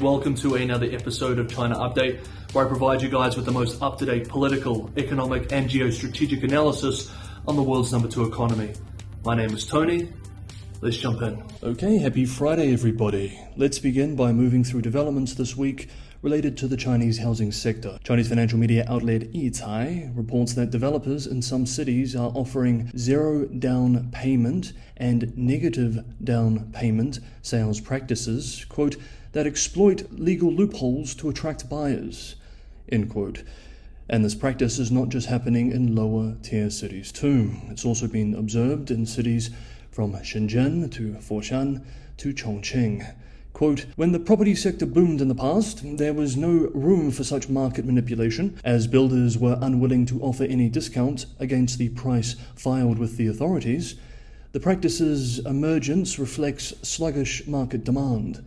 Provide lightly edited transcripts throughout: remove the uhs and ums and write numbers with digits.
Welcome to another episode of China Update, where I provide you guys with the most up-to-date political, economic and geostrategic analysis on the world's number 2 economy. My name is Tony. Let's jump in. Okay, happy Friday everybody. Let's begin by moving through developments this week related to the Chinese housing sector. Chinese financial media outlet Yicai reports that developers in some cities are offering zero down payment and negative down payment sales practices, quote, that exploit legal loopholes to attract buyers, end quote. And this practice is not just happening in lower tier cities too. It's also been observed in cities from Shenzhen to Foshan to Chongqing. Quote, when the property sector boomed in the past, there was no room for such market manipulation, as builders were unwilling to offer any discount against the price filed with the authorities. The practice's emergence reflects sluggish market demand,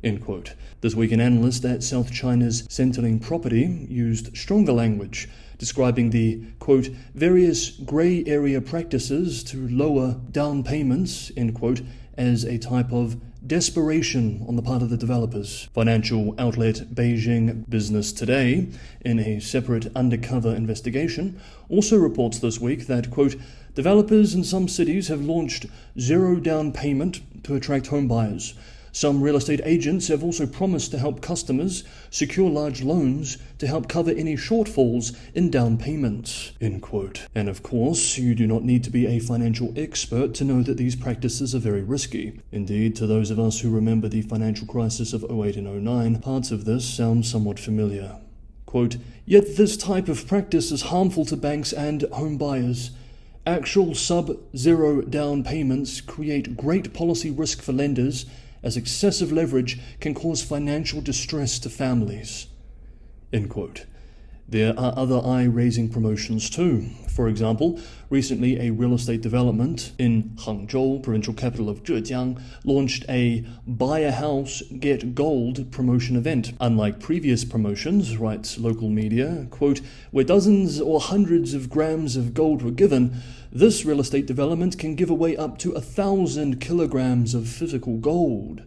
end quote. This week, an analyst at South China's Centerling Property used stronger language, describing the, quote, various grey area practices to lower down payments, end quote, as a type of desperation on the part of the developers. Financial outlet Beijing Business Today, in a separate undercover investigation, also reports this week that, quote, developers in some cities have launched zero down payment to attract home buyers. Some real estate agents have also promised to help customers secure large loans to help cover any shortfalls in down payments, end quote. And of course, you do not need to be a financial expert to know that these practices are very risky. Indeed, to those of us who remember the financial crisis of 08 and 09, parts of this sound somewhat familiar. Quote, yet this type of practice is harmful to banks and home buyers. Actual sub-zero down payments create great policy risk for lenders, as excessive leverage can cause financial distress to families, end quote. There are other eye-raising promotions too. For example, recently a real estate development in Hangzhou, provincial capital of Zhejiang, launched a buy a house, get gold promotion event. Unlike previous promotions, writes local media, quote, where dozens or hundreds of grams of gold were given, this real estate development can give away up to 1,000 kilograms of physical gold,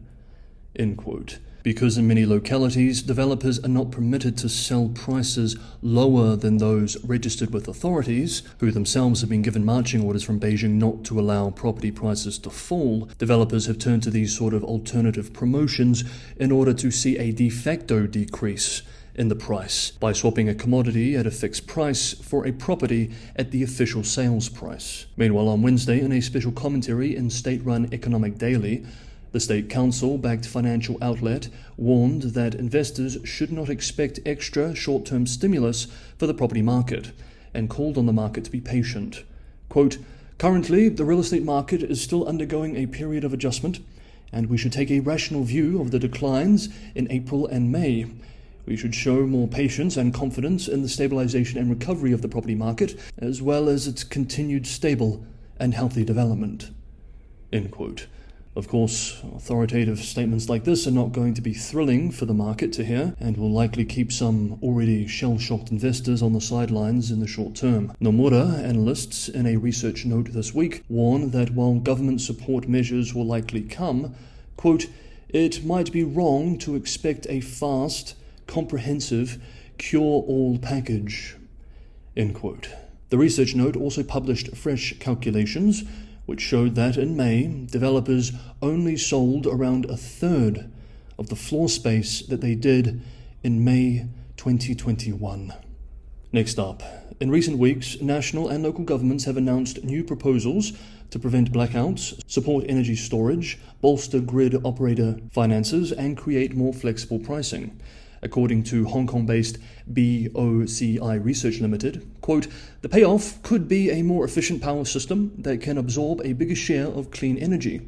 end quote. Because in many localities, developers are not permitted to sell prices lower than those registered with authorities, who themselves have been given marching orders from Beijing not to allow property prices to fall, developers have turned to these sort of alternative promotions in order to see a de facto decrease in the price by swapping a commodity at a fixed price for a property at the official sales price. Meanwhile, on Wednesday, in a special commentary in state-run Economic Daily, the State Council-backed financial outlet warned that investors should not expect extra short-term stimulus for the property market and called on the market to be patient. Quote, currently, the real estate market is still undergoing a period of adjustment, and we should take a rational view of the declines in April and May. We should show more patience and confidence in the stabilization and recovery of the property market, as well as its continued stable and healthy development, end quote. Of course, authoritative statements like this are not going to be thrilling for the market to hear and will likely keep some already shell-shocked investors on the sidelines in the short term. Nomura analysts, in a research note this week, warn that while government support measures will likely come, quote, it might be wrong to expect a fast, comprehensive, cure-all package, end quote. The research note also published fresh calculations which showed that in May, developers only sold around a third of the floor space that they did in May 2021. Next up, in recent weeks, national and local governments have announced new proposals to prevent blackouts, support energy storage, bolster grid operator finances, and create more flexible pricing. According to Hong Kong-based BOCI Research Limited, quote, the payoff could be a more efficient power system that can absorb a bigger share of clean energy,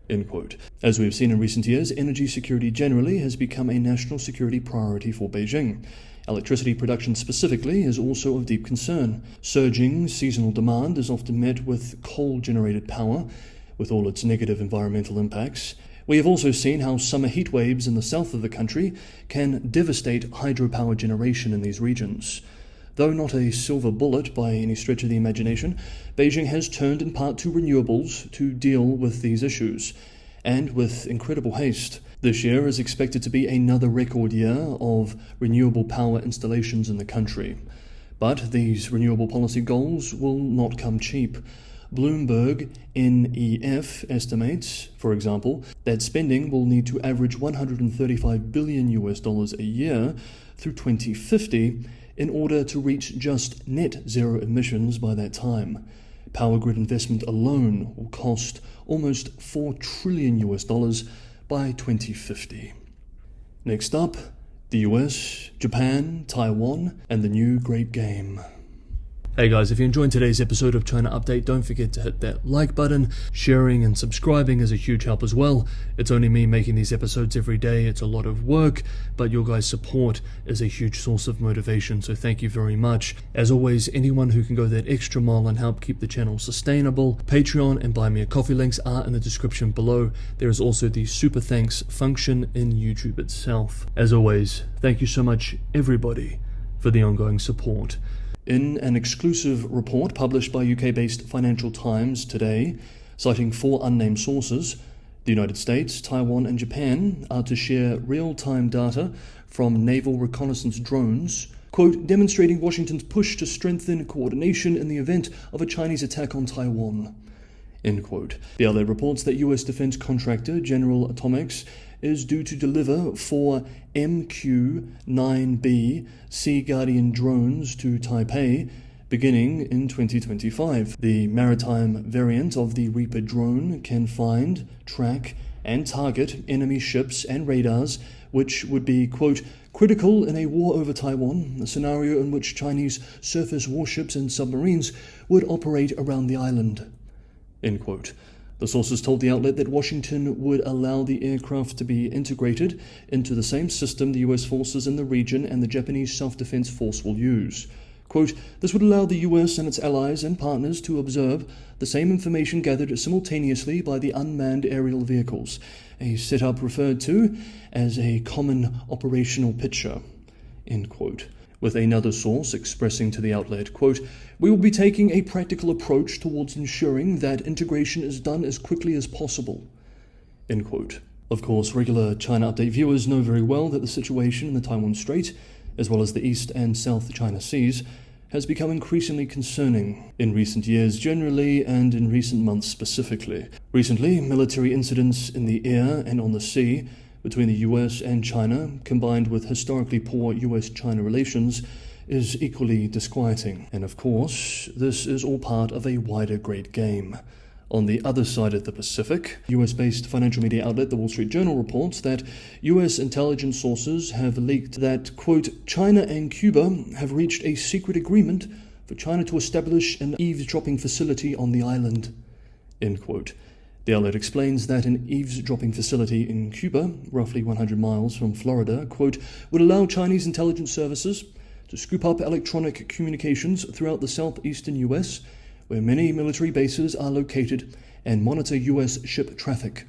end quote. As we have seen in recent years, energy security generally has become a national security priority for Beijing. Electricity production specifically is also of deep concern. Surging seasonal demand is often met with coal-generated power, with all its negative environmental impacts. We have also seen how summer heat waves in the south of the country can devastate hydropower generation in these regions. Though not a silver bullet by any stretch of the imagination, Beijing has turned in part to renewables to deal with these issues, and with incredible haste. This year is expected to be another record year of renewable power installations in the country. But these renewable policy goals will not come cheap. Bloomberg NEF estimates, for example, that spending will need to average $135 billion a year through 2050 in order to reach just net zero emissions by that time. Power grid investment alone will cost almost $4 trillion by 2050. Next up, the US, Japan, Taiwan, and the new great game. Hey guys, if you enjoyed today's episode of China Update, don't forget to hit that like button. Sharing and subscribing is a huge help as well. It's only me making these episodes every day. It's a lot of work, but your guys' support is a huge source of motivation, so thank you very much. As always, anyone who can go that extra mile and help keep the channel sustainable, Patreon and Buy Me a Coffee links are in the description below. There is also the super thanks function in YouTube itself. As always, thank you so much, everybody, for the ongoing support. In an exclusive report published by UK-based Financial Times today, citing 4 unnamed sources, the United States, Taiwan and Japan are to share real-time data from naval reconnaissance drones, quote, demonstrating Washington's push to strengthen coordination in the event of a Chinese attack on Taiwan, end quote. The outlet reports that US defense contractor General Atomics is due to deliver 4 MQ-9B Sea Guardian drones to Taipei beginning in 2025. The maritime variant of the Reaper drone can find, track, and target enemy ships and radars, which would be, quote, critical in a war over Taiwan, a scenario in which Chinese surface warships and submarines would operate around the island, end quote. The sources told the outlet that Washington would allow the aircraft to be integrated into the same system the US forces in the region and the Japanese self-defense force will use. Quote, this would allow the US and its allies and partners to observe the same information gathered simultaneously by the unmanned aerial vehicles, a setup referred to as a common operational picture, end quote. With another source expressing to the outlet, quote, we will be taking a practical approach towards ensuring that integration is done as quickly as possible, end quote. Of course, regular China Update viewers know very well that the situation in the Taiwan Strait, as well as the East and South China Seas, has become increasingly concerning in recent years generally and in recent months specifically. Recently, military incidents in the air and on the sea between the US and China, combined with historically poor US-China relations, is equally disquieting. And of course, this is all part of a wider great game. On the other side of the Pacific, US-based financial media outlet The Wall Street Journal reports that US intelligence sources have leaked that, quote, China and Cuba have reached a secret agreement for China to establish an eavesdropping facility on the island, end quote. The outlet explains that an eavesdropping facility in Cuba, roughly 100 miles from Florida, quote, would allow Chinese intelligence services to scoop up electronic communications throughout the southeastern US, where many military bases are located, and monitor US ship traffic,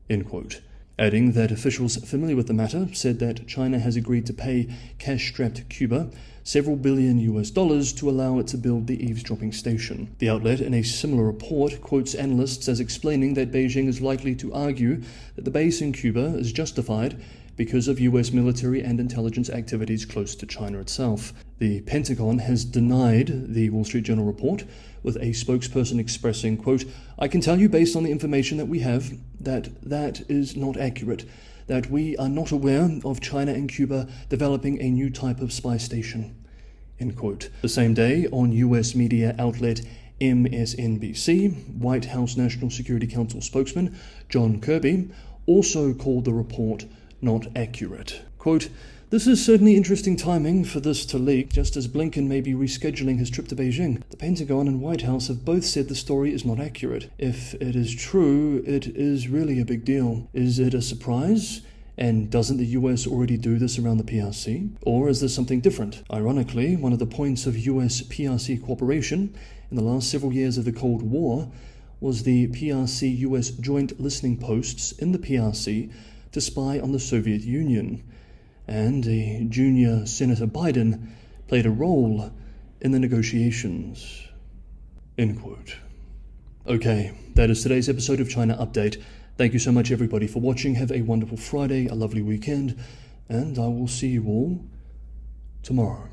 end quote. Adding that officials familiar with the matter said that China has agreed to pay cash-strapped Cuba several billion US dollars to allow it to build the eavesdropping station. The outlet, in a similar report, quotes analysts as explaining that Beijing is likely to argue that the base in Cuba is justified because of US military and intelligence activities close to China itself. The Pentagon has denied the Wall Street Journal report, with a spokesperson expressing, quote, I can tell you based on the information that we have that is not accurate, that we are not aware of China and Cuba developing a new type of spy station, end quote. The same day, on US media outlet MSNBC, White House National Security Council spokesman John Kirby also called the report not accurate. Quote, this is certainly interesting timing for this to leak, just as Blinken may be rescheduling his trip to Beijing. The Pentagon and White House have both said the story is not accurate. If it is true, it is really a big deal. Is it a surprise? And doesn't the US already do this around the PRC? Or is there something different? Ironically, one of the points of US PRC cooperation in the last several years of the Cold War was the PRC-US joint listening posts in the PRC to spy on the Soviet Union. And a junior Senator Biden played a role in the negotiations, end quote. Okay, that is today's episode of China Update. Thank you so much, everybody, for watching. Have a wonderful Friday, a lovely weekend, and I will see you all tomorrow.